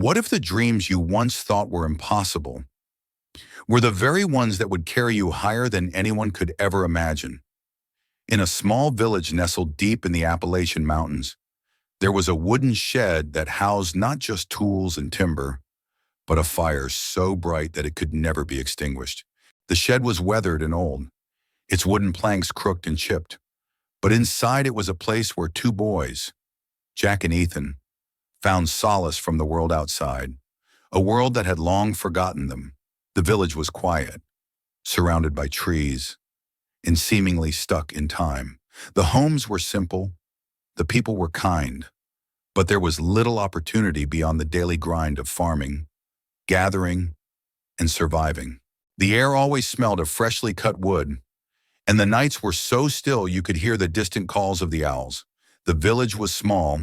What if the dreams you once thought were impossible were the very ones that would carry you higher than anyone could ever imagine? In a small village nestled deep in the Appalachian Mountains, there was a wooden shed that housed not just tools and timber, but a fire so bright that it could never be extinguished. The shed was weathered and old, its wooden planks crooked and chipped, but inside it was a place where two boys, Jack and Ethan, found solace from the world outside, a world that had long forgotten them. The village was quiet, surrounded by trees, and seemingly stuck in time. The homes were simple, the people were kind, but there was little opportunity beyond the daily grind of farming, gathering, and surviving. The air always smelled of freshly cut wood, and the nights were so still you could hear the distant calls of the owls. The village was small,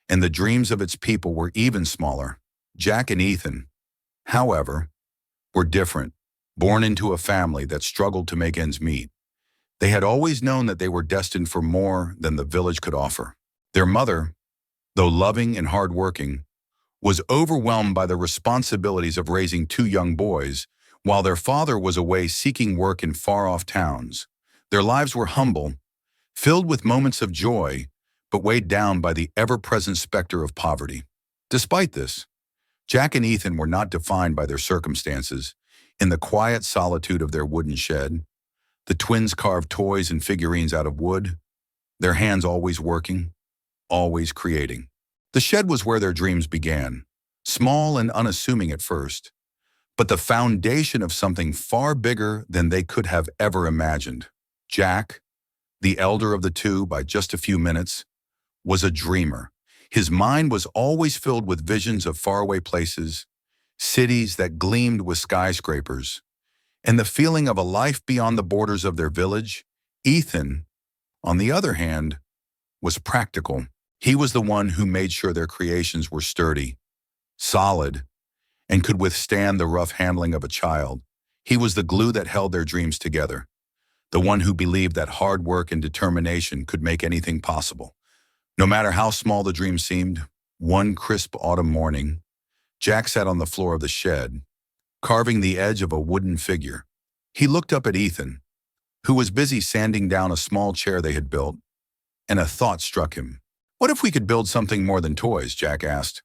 and the dreams of its people were even smaller. Jack and Ethan, however, were different, born into a family that struggled to make ends meet. They had always known that they were destined for more than the village could offer. Their mother, though loving and hardworking, was overwhelmed by the responsibilities of raising two young boys, while their father was away seeking work in far-off towns. Their lives were humble, filled with moments of joy, but weighed down by the ever-present specter of poverty. Despite this, Jack and Ethan were not defined by their circumstances. In the quiet solitude of their wooden shed, the twins carved toys and figurines out of wood, their hands always working, always creating. The shed was where their dreams began, small and unassuming at first, but the foundation of something far bigger than they could have ever imagined. Jack, the elder of the two by just a few minutes, was a dreamer. His mind was always filled with visions of faraway places, cities that gleamed with skyscrapers, and the feeling of a life beyond the borders of their village. Ethan, on the other hand, was practical. He was the one who made sure their creations were sturdy, solid, and could withstand the rough handling of a child. He was the glue that held their dreams together, the one who believed that hard work and determination could make anything possible. No matter how small the dream seemed, one crisp autumn morning, Jack sat on the floor of the shed, carving the edge of a wooden figure. He looked up at Ethan, who was busy sanding down a small chair they had built, and a thought struck him. "What if we could build something more than toys?" Jack asked,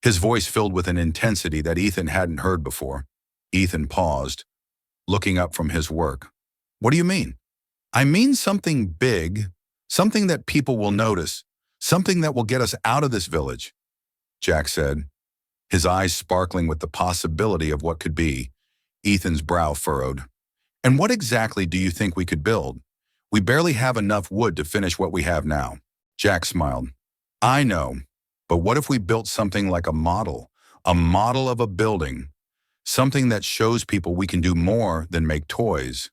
his voice filled with an intensity that Ethan hadn't heard before. Ethan paused, looking up from his work. "What do you mean?" "I mean something big, something that people will notice, something that will get us out of this village," Jack said, his eyes sparkling with the possibility of what could be. Ethan's brow furrowed. "And what exactly do you think we could build? We barely have enough wood to finish what we have now." Jack smiled. "I know, but what if we built something like a model of a building, something that shows people we can do more than make toys?"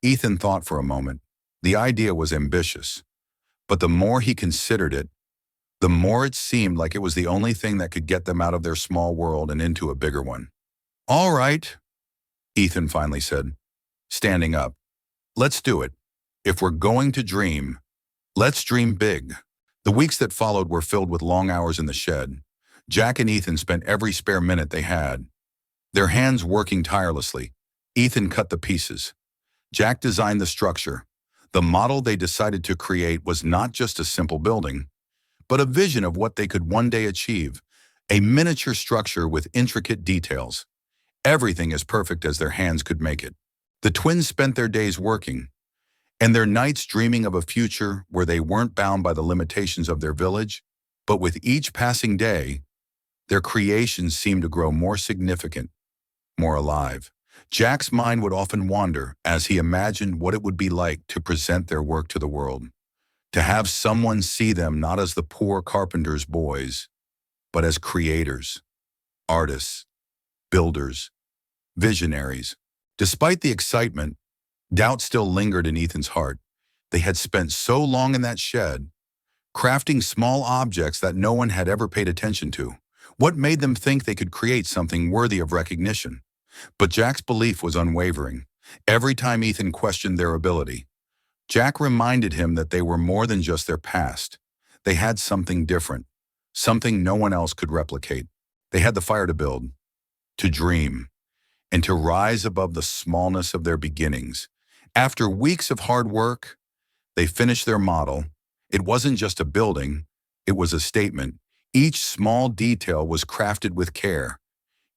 Ethan thought for a moment. The idea was ambitious, but the more he considered it, the more it seemed like it was the only thing that could get them out of their small world and into a bigger one. "All right," Ethan finally said, standing up. "Let's do it. If we're going to dream, let's dream big." The weeks that followed were filled with long hours in the shed. Jack and Ethan spent every spare minute they had, their hands working tirelessly. Ethan cut the pieces. Jack designed the structure. The model they decided to create was not just a simple building, but a vision of what they could one day achieve, a miniature structure with intricate details, everything as perfect as their hands could make it. The twins spent their days working, and their nights dreaming of a future where they weren't bound by the limitations of their village, but with each passing day, their creations seemed to grow more significant, more alive. Jack's mind would often wander as he imagined what it would be like to present their work to the world, to have someone see them not as the poor carpenter's boys, but as creators, artists, builders, visionaries. Despite the excitement, doubt still lingered in Ethan's heart. They had spent so long in that shed, crafting small objects that no one had ever paid attention to. What made them think they could create something worthy of recognition? But Jack's belief was unwavering. Every time Ethan questioned their ability, Jack reminded him that they were more than just their past. They had something different, something no one else could replicate. They had the fire to build, to dream, and to rise above the smallness of their beginnings. After weeks of hard work, they finished their model. It wasn't just a building, it was a statement. Each small detail was crafted with care,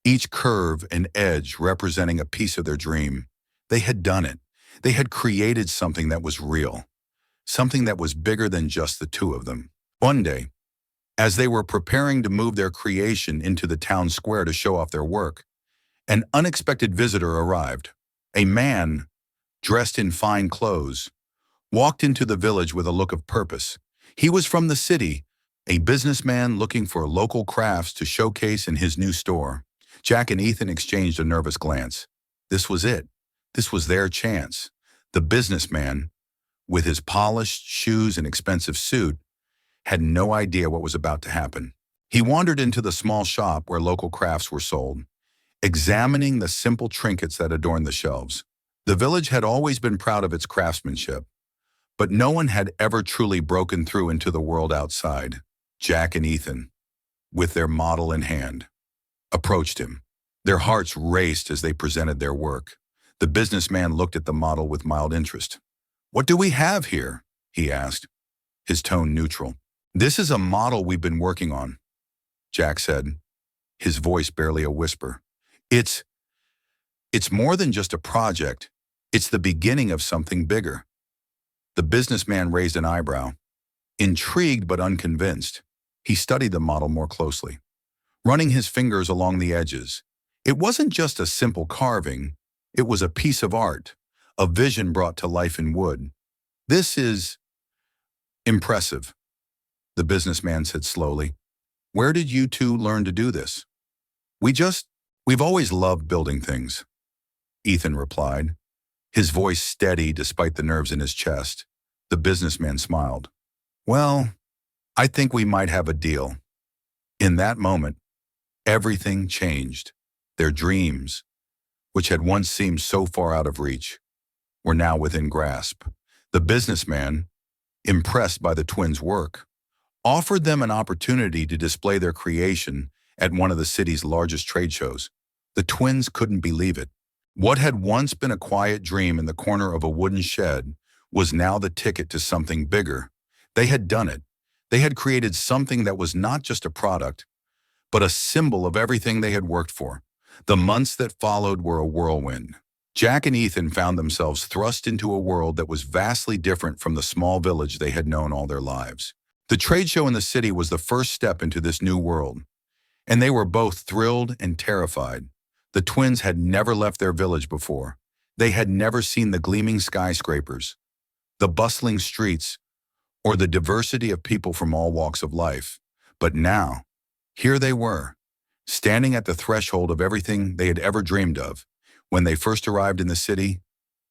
each curve and edge representing a piece of their dream. They had done it. They had created something that was real, something that was bigger than just the two of them. One day, as they were preparing to move their creation into the town square to show off their work, an unexpected visitor arrived. A man, dressed in fine clothes, walked into the village with a look of purpose. He was from the city, a businessman looking for local crafts to showcase in his new store. Jack and Ethan exchanged a nervous glance. This was it. This was their chance. The businessman, with his polished shoes and expensive suit, had no idea what was about to happen. He wandered into the small shop where local crafts were sold, examining the simple trinkets that adorned the shelves. The village had always been proud of its craftsmanship, but no one had ever truly broken through into the world outside. Jack and Ethan, with their model in hand, approached him. Their hearts raced as they presented their work. The businessman looked at the model with mild interest. "What do we have here?" he asked, his tone neutral. "This is a model we've been working on," Jack said, his voice barely a whisper. It's more than just a project. It's the beginning of something bigger." The businessman raised an eyebrow. Intrigued but unconvinced, he studied the model more closely, running his fingers along the edges. It wasn't just a simple carving, it was a piece of art, a vision brought to life in wood. "This is impressive," the businessman said slowly. "Where did you two learn to do this?" We've always loved building things," Ethan replied, his voice steady despite the nerves in his chest. The businessman smiled. "Well, I think we might have a deal." In that moment, everything changed. Their dreams, which had once seemed so far out of reach, were now within grasp. The businessman, impressed by the twins' work, offered them an opportunity to display their creation at one of the city's largest trade shows. The twins couldn't believe it. What had once been a quiet dream in the corner of a wooden shed was now the ticket to something bigger. They had done it. They had created something that was not just a product, but a symbol of everything they had worked for. The months that followed were a whirlwind. Jack and Ethan found themselves thrust into a world that was vastly different from the small village they had known all their lives. The trade show in the city was the first step into this new world, and they were both thrilled and terrified. The twins had never left their village before. They had never seen the gleaming skyscrapers, the bustling streets, or the diversity of people from all walks of life. But now, here they were, standing at the threshold of everything they had ever dreamed of. When they first arrived in the city,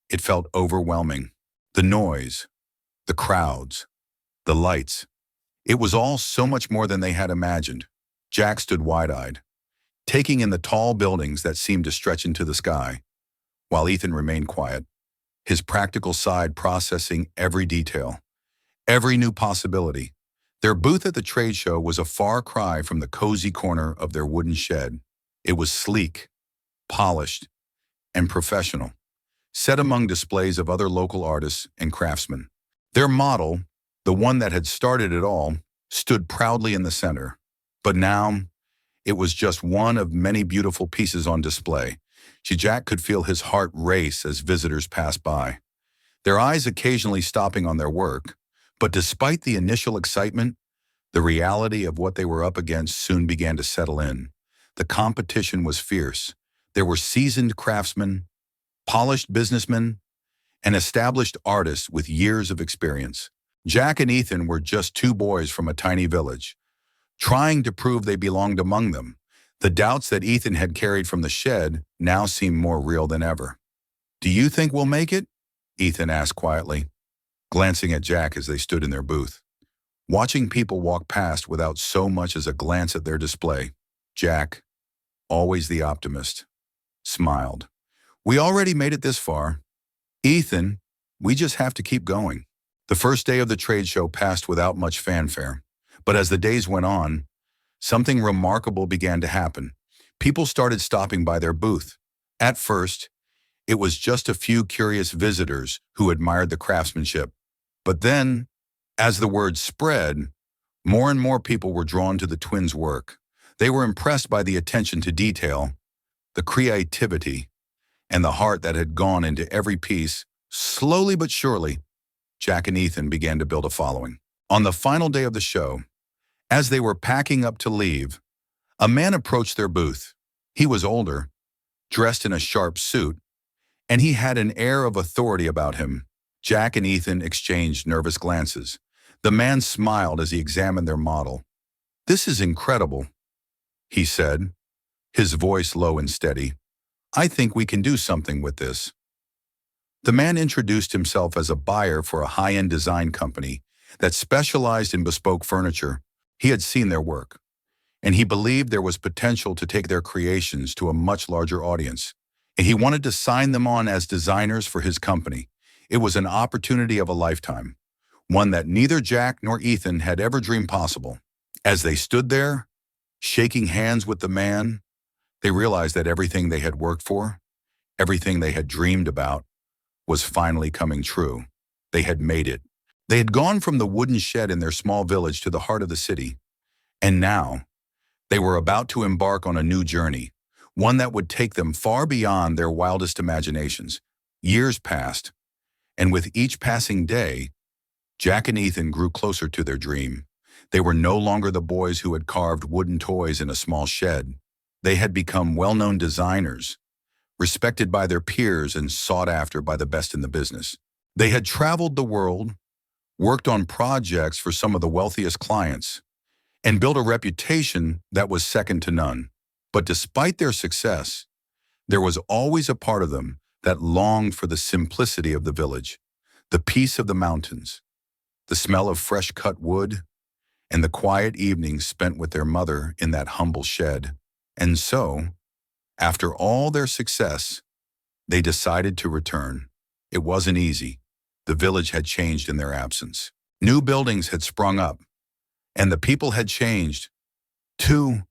it felt overwhelming. The noise, the crowds, the lights. It was all so much more than they had imagined. Jack stood wide-eyed, taking in the tall buildings that seemed to stretch into the sky, while Ethan remained quiet, his practical side processing every detail, every new possibility. Their booth at the trade show was a far cry from the cozy corner of their wooden shed. It was sleek, polished, and professional, set among displays of other local artists and craftsmen. Their model, the one that had started it all, stood proudly in the center. But now, it was just one of many beautiful pieces on display. Jack could feel his heart race as visitors passed by, their eyes occasionally stopping on their work. But despite the initial excitement, the reality of what they were up against soon began to settle in. The competition was fierce. There were seasoned craftsmen, polished businessmen, and established artists with years of experience. Jack and Ethan were just two boys from a tiny village, trying to prove they belonged among them. The doubts that Ethan had carried from the shed now seemed more real than ever. "Do you think we'll make it?" Ethan asked quietly, glancing at Jack as they stood in their booth. Watching people walk past without so much as a glance at their display, Jack, always the optimist, smiled. "We already made it this far. Ethan, we just have to keep going." The first day of the trade show passed without much fanfare, but as the days went on, something remarkable began to happen. People started stopping by their booth. At first, it was just a few curious visitors who admired the craftsmanship. But then, as the word spread, more and more people were drawn to the twins' work. They were impressed by the attention to detail, the creativity, and the heart that had gone into every piece. Slowly but surely, Jack and Ethan began to build a following. On the final day of the show, as they were packing up to leave, a man approached their booth. He was older, dressed in a sharp suit, and he had an air of authority about him. Jack and Ethan exchanged nervous glances. The man smiled as he examined their model. "This is incredible," he said, his voice low and steady. "I think we can do something with this." The man introduced himself as a buyer for a high-end design company that specialized in bespoke furniture. He had seen their work, and he believed there was potential to take their creations to a much larger audience. And he wanted to sign them on as designers for his company. It was an opportunity of a lifetime, one that neither Jack nor Ethan had ever dreamed possible. As they stood there, shaking hands with the man, they realized that everything they had worked for, everything they had dreamed about, was finally coming true. They had made it. They had gone from the wooden shed in their small village to the heart of the city, and now they were about to embark on a new journey, one that would take them far beyond their wildest imaginations. Years passed, and with each passing day, Jack and Ethan grew closer to their dream. They were no longer the boys who had carved wooden toys in a small shed. They had become well-known designers, respected by their peers and sought after by the best in the business. They had traveled the world, worked on projects for some of the wealthiest clients, and built a reputation that was second to none. But despite their success, there was always a part of them that longed for the simplicity of the village, the peace of the mountains, the smell of fresh-cut wood, and the quiet evenings spent with their mother in that humble shed. And so, after all their success, they decided to return. It wasn't easy. The village had changed in their absence. New buildings had sprung up, and the people had changed, too.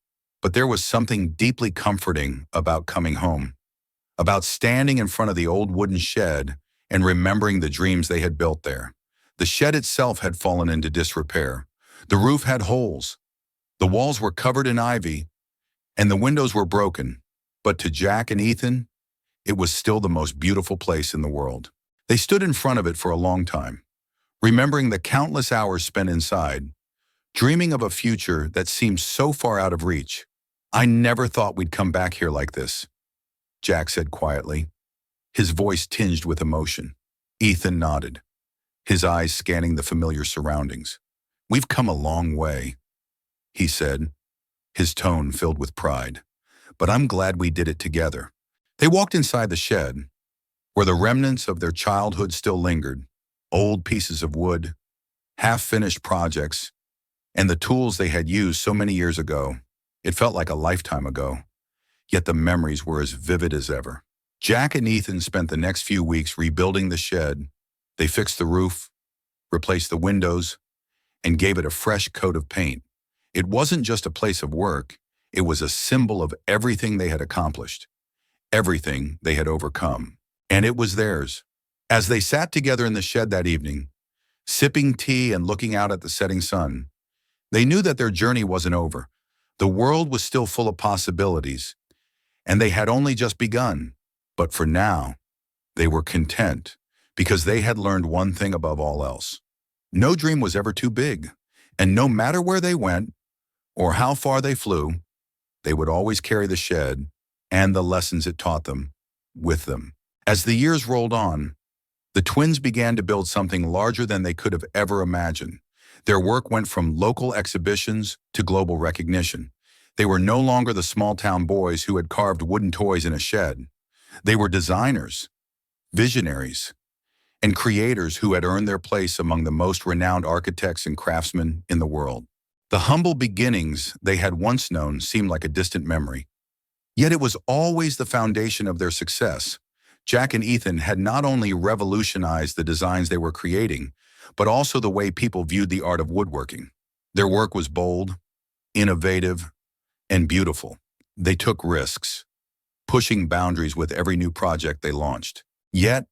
But there was something deeply comforting about coming home, about standing in front of the old wooden shed and remembering the dreams they had built there. The shed itself had fallen into disrepair. The roof had holes. The walls were covered in ivy, and the windows were broken. But to Jack and Ethan, it was still the most beautiful place in the world. They stood in front of it for a long time, remembering the countless hours spent inside, dreaming of a future that seemed so far out of reach. "I never thought we'd come back here like this," Jack said quietly, his voice tinged with emotion. Ethan nodded, his eyes scanning the familiar surroundings. "We've come a long way," he said, his tone filled with pride. "But I'm glad we did it together." They walked inside the shed, where the remnants of their childhood still lingered, old pieces of wood, half-finished projects, and the tools they had used so many years ago. It felt like a lifetime ago, yet the memories were as vivid as ever. Jack and Ethan spent the next few weeks rebuilding the shed. They fixed the roof, replaced the windows, and gave it a fresh coat of paint. It wasn't just a place of work, it was a symbol of everything they had accomplished, everything they had overcome. And it was theirs. As they sat together in the shed that evening, sipping tea and looking out at the setting sun, they knew that their journey wasn't over. The world was still full of possibilities, and they had only just begun. But for now, they were content because they had learned one thing above all else. No dream was ever too big, and no matter where they went or how far they flew, they would always carry the shed and the lessons it taught them with them. As the years rolled on, the twins began to build something larger than they could have ever imagined. Their work went from local exhibitions to global recognition. They were no longer the small-town boys who had carved wooden toys in a shed. They were designers, visionaries, and creators who had earned their place among the most renowned architects and craftsmen in the world. The humble beginnings they had once known seemed like a distant memory. Yet it was always the foundation of their success. Jack and Ethan had not only revolutionized the designs they were creating, but also the way people viewed the art of woodworking. Their work was bold, innovative, and beautiful. They took risks, pushing boundaries with every new project they launched. Yet,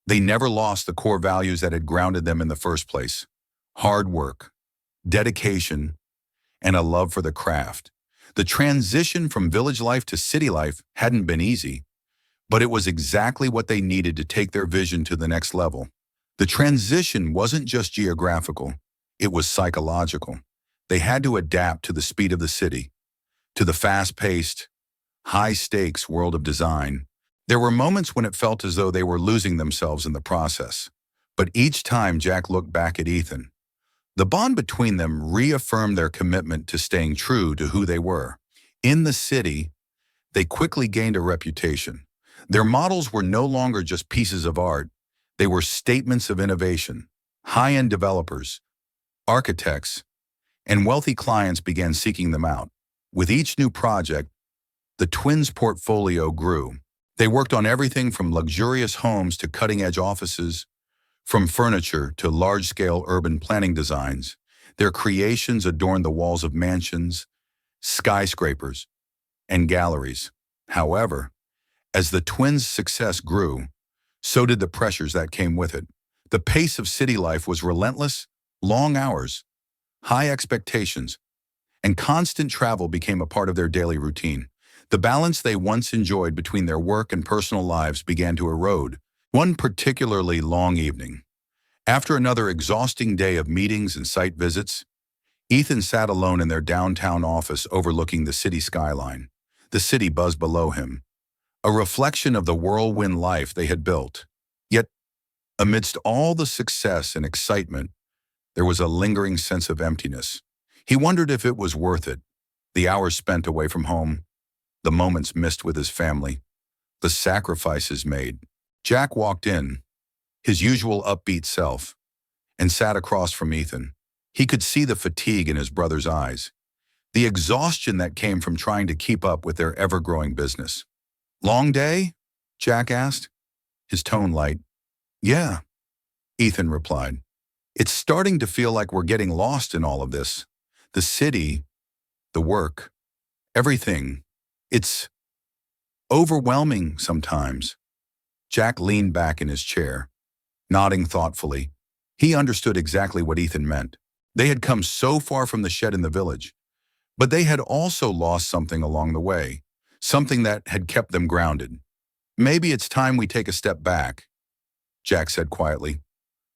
they never lost the core values that had grounded them in the first place: hard work, dedication, and a love for the craft. The transition from village life to city life hadn't been easy, but it was exactly what they needed to take their vision to the next level. The transition wasn't just geographical, it was psychological. They had to adapt to the speed of the city, to the fast-paced, high-stakes world of design. There were moments when it felt as though they were losing themselves in the process. But each time Jack looked back at Ethan, the bond between them reaffirmed their commitment to staying true to who they were. In the city, they quickly gained a reputation. Their models were no longer just pieces of art. They were statements of innovation. High-end developers, architects, and wealthy clients began seeking them out. With each new project, the twins' portfolio grew. They worked on everything from luxurious homes to cutting-edge offices, from furniture to large-scale urban planning designs. Their creations adorned the walls of mansions, skyscrapers, and galleries. However, as the twins' success grew, so did the pressures that came with it. The pace of city life was relentless. Long hours, high expectations, and constant travel became a part of their daily routine. The balance they once enjoyed between their work and personal lives began to erode. One particularly long evening, after another exhausting day of meetings and site visits, Ethan sat alone in their downtown office overlooking the city skyline. The city buzzed below him, a reflection of the whirlwind life they had built. Yet, amidst all the success and excitement, there was a lingering sense of emptiness. He wondered if it was worth it. The hours spent away from home, the moments missed with his family, the sacrifices made. Jack walked in, his usual upbeat self, and sat across from Ethan. He could see the fatigue in his brother's eyes, the exhaustion that came from trying to keep up with their ever-growing business. "Long day?" Jack asked, his tone light. "Yeah," Ethan replied. "It's starting to feel like we're getting lost in all of this. The city, the work, everything. It's overwhelming sometimes." Jack leaned back in his chair, nodding thoughtfully. He understood exactly what Ethan meant. They had come so far from the shed in the village, but they had also lost something along the way, something that had kept them grounded. "Maybe it's time we take a step back," Jack said quietly,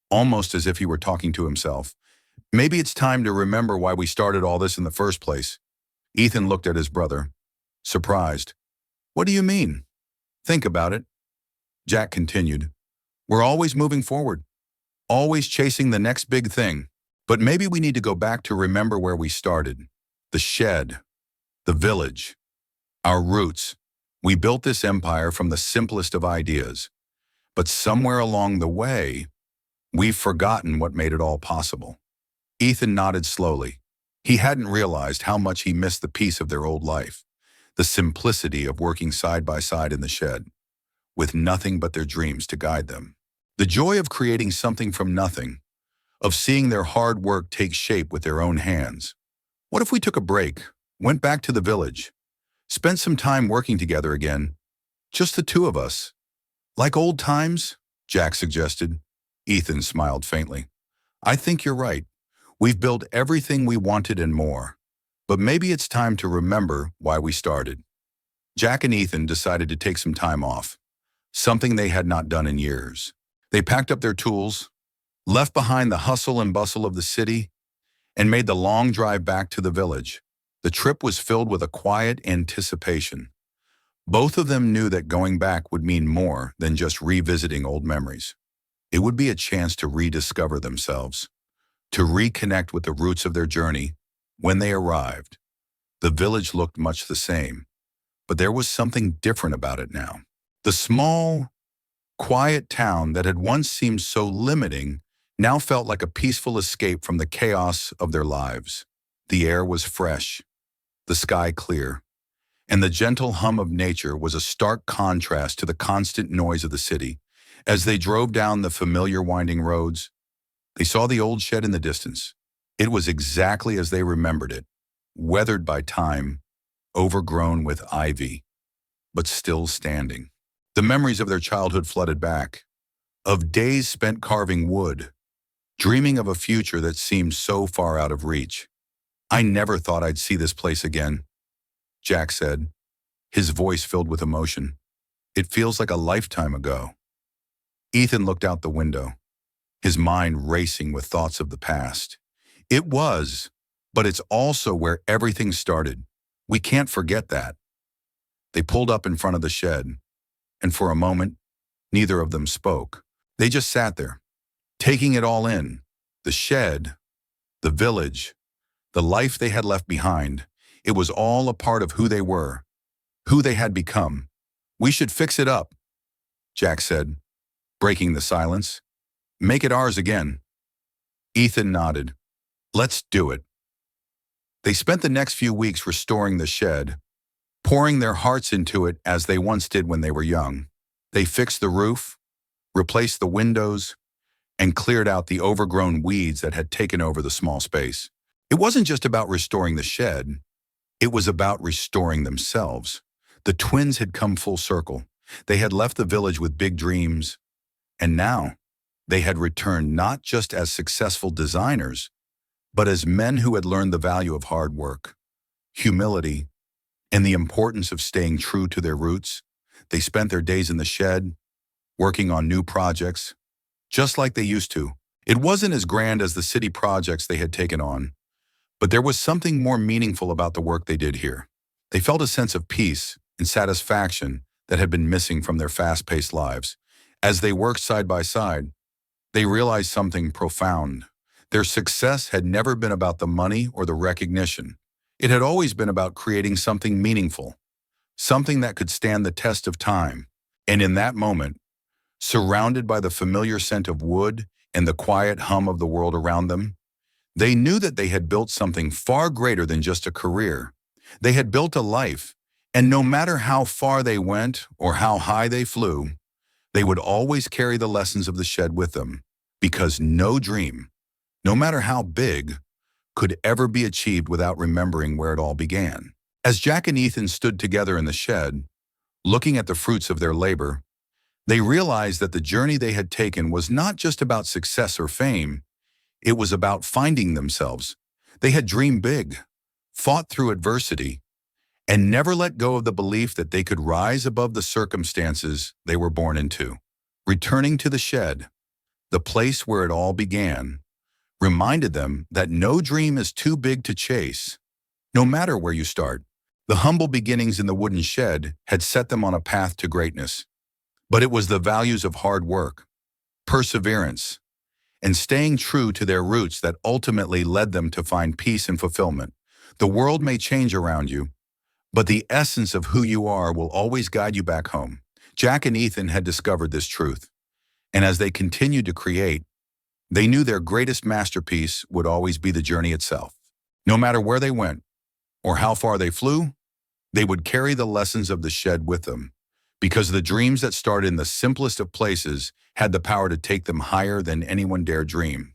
almost as if he were talking to himself. "Maybe it's time to remember why we started all this in the first place." Ethan looked at his brother, surprised. "What do you mean?" "Think about it," Jack continued. "We're always moving forward, always chasing the next big thing. But maybe we need to go back to remember where we started. The shed, the village, our roots. We built this empire from the simplest of ideas. But somewhere along the way, we've forgotten what made it all possible." Ethan nodded slowly. He hadn't realized how much he missed the peace of their old life, the simplicity of working side by side in the shed, with nothing but their dreams to guide them. The joy of creating something from nothing, of seeing their hard work take shape with their own hands. What if we took a break, went back to the village, spent some time working together again, just the two of us? "Like old times?" Jack suggested. Ethan smiled faintly. "I think you're right. We've built everything we wanted and more. But maybe it's time to remember why we started." Jack and Ethan decided to take some time off, something they had not done in years. They packed up their tools, left behind the hustle and bustle of the city, and made the long drive back to the village. The trip was filled with a quiet anticipation. Both of them knew that going back would mean more than just revisiting old memories. It would be a chance to rediscover themselves, to reconnect with the roots of their journey. When they arrived, the village looked much the same, but there was something different about it now. The small, quiet town that had once seemed so limiting now felt like a peaceful escape from the chaos of their lives. The air was fresh, the sky clear, and the gentle hum of nature was a stark contrast to the constant noise of the city. As they drove down the familiar winding roads, they saw the old shed in the distance. It was exactly as they remembered it, weathered by time, overgrown with ivy, but still standing. The memories of their childhood flooded back, of days spent carving wood, dreaming of a future that seemed so far out of reach. "I never thought I'd see this place again," Jack said, his voice filled with emotion. "It feels like a lifetime ago." Ethan looked out the window, his mind racing with thoughts of the past. "It was, but it's also where everything started. We can't forget that." They pulled up in front of the shed, and for a moment, neither of them spoke. They just sat there, taking it all in. The shed, the village, the life they had left behind. It was all a part of who they were, who they had become. "We should fix it up," Jack said, breaking the silence. "Make it ours again." Ethan nodded. "Let's do it." They spent the next few weeks restoring the shed, pouring their hearts into it as they once did when they were young. They fixed the roof, replaced the windows, and cleared out the overgrown weeds that had taken over the small space. It wasn't just about restoring the shed, it was about restoring themselves. The twins had come full circle. They had left the village with big dreams, and now they had returned not just as successful designers, but as men who had learned the value of hard work, humility, and the importance of staying true to their roots. They spent their days in the shed, working on new projects, just like they used to. It wasn't as grand as the city projects they had taken on, but there was something more meaningful about the work they did here. They felt a sense of peace and satisfaction that had been missing from their fast-paced lives. As they worked side by side, they realized something profound. Their success had never been about the money or the recognition. It had always been about creating something meaningful, something that could stand the test of time. And in that moment, surrounded by the familiar scent of wood and the quiet hum of the world around them, they knew that they had built something far greater than just a career. They had built a life, and no matter how far they went or how high they flew, they would always carry the lessons of the shed with them, because no dream, no matter how big, could ever be achieved without remembering where it all began. As Jack and Ethan stood together in the shed, looking at the fruits of their labor, they realized that the journey they had taken was not just about success or fame, it was about finding themselves. They had dreamed big, fought through adversity, and never let go of the belief that they could rise above the circumstances they were born into. Returning to the shed, the place where it all began, reminded them that no dream is too big to chase, no matter where you start. The humble beginnings in the wooden shed had set them on a path to greatness, but it was the values of hard work, perseverance, and staying true to their roots that ultimately led them to find peace and fulfillment. The world may change around you, but the essence of who you are will always guide you back home. Jack and Ethan had discovered this truth, and as they continued to create, they knew their greatest masterpiece would always be the journey itself. No matter where they went or how far they flew, they would carry the lessons of the shed with them, because the dreams that started in the simplest of places had the power to take them higher than anyone dared dream.